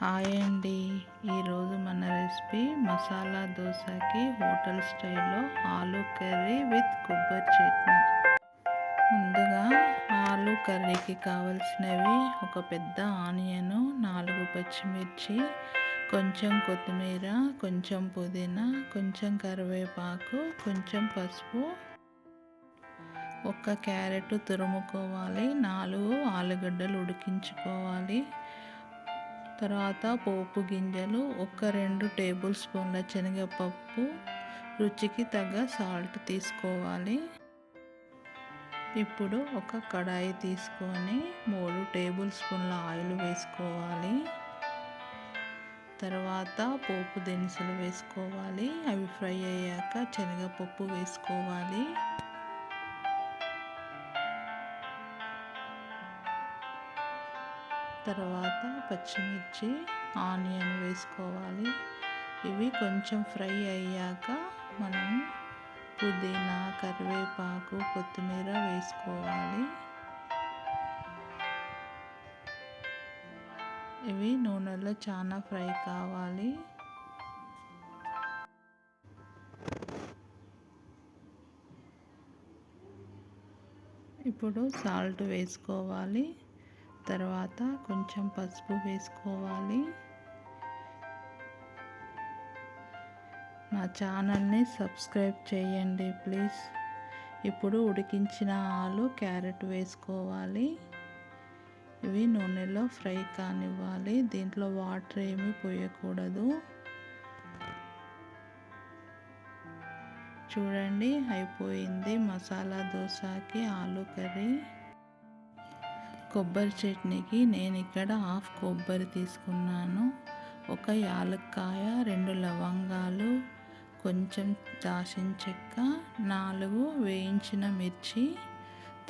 Hi అండి. ఈరోజు మన రెసిపీ మసాలా దోశకి హోటల్ స్టైల్లో ఆలూ కర్రీ విత్ కొబ్బరి చట్నీ. ముందుగా ఆలూ కర్రీకి కావలసినవి ఒక పెద్ద ఆనియను, 4 పచ్చిమిర్చి, కొంచెం కొత్తిమీర, కొంచెం పుదీనా, కొంచెం కరివేపాకు, కొంచెం పసుపు, ఒక క్యారెట్ తురుముకోవాలి, 4 ఆలుగడ్డలు ఉడికించుకోవాలి. తర్వాత పోపు గింజలు, ఒక 2 టేబుల్ స్పూన్ల శనగపప్పు, రుచికి తగ్గ సాల్ట్ తీసుకోవాలి. ఇప్పుడు ఒక కడాయి తీసుకొని 3 టేబుల్ స్పూన్ల ఆయిల్ వేసుకోవాలి. తర్వాత పోపు దినుసులు వేసుకోవాలి. అవి ఫ్రై అయ్యాక శనగపప్పు వేసుకోవాలి. తర్వాత పచ్చిమిర్చి, ఆనియన్ వేసుకోవాలి. ఇవి కొంచెం ఫ్రై అయ్యాక మనం పుదీనా, కరివేపాకు, కొత్తిమీర వేసుకోవాలి. ఇవి నూనెలో చాలా ఫ్రై కావాలి. ఇప్పుడు సాల్ట్ వేసుకోవాలి. తర్వాత కొంచెం పసుపు వేసుకోవాలి. నా ఛానల్ని సబ్స్క్రైబ్ చేయండి ప్లీజ్. ఇప్పుడు ఉడికించిన ఆలు, క్యారెట్ వేసుకోవాలి. ఇవి నూనెలో ఫ్రై కానివ్వాలి. దీంట్లో వాటర్ ఏమీ పోయకూడదు. చూడండి, అయిపోయింది మసాలా దోశకి ఆలూ కర్రీ. కొబ్బరి చట్నీకి నేను ఇక్కడ హాఫ్ కొబ్బరి తీసుకున్నాను. ఒక యాలక్కాయ, 2 లవంగాలు, కొంచెం దాల్చిన చెక్క, 4 వేయించిన మిర్చి,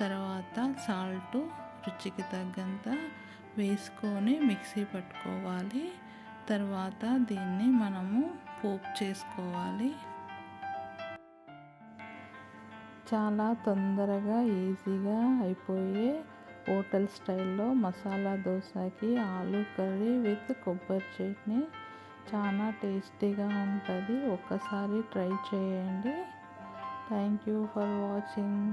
తర్వాత సాల్ట్ రుచికి తగ్గంత వేసుకొని మిక్సీ పట్టుకోవాలి. తర్వాత దీన్ని మనము పోపు చేసుకోవాలి. చాలా తొందరగా ఈజీగా అయిపోయే హోటల్ స్టైల్లో మసాలా దోశకి ఆలూ కర్రీ విత్ కొబ్బరి చట్నీ చాలా టేస్టీగా ఉంటుంది. ఒక్కసారి ట్రై చేయండి. Thank you for watching.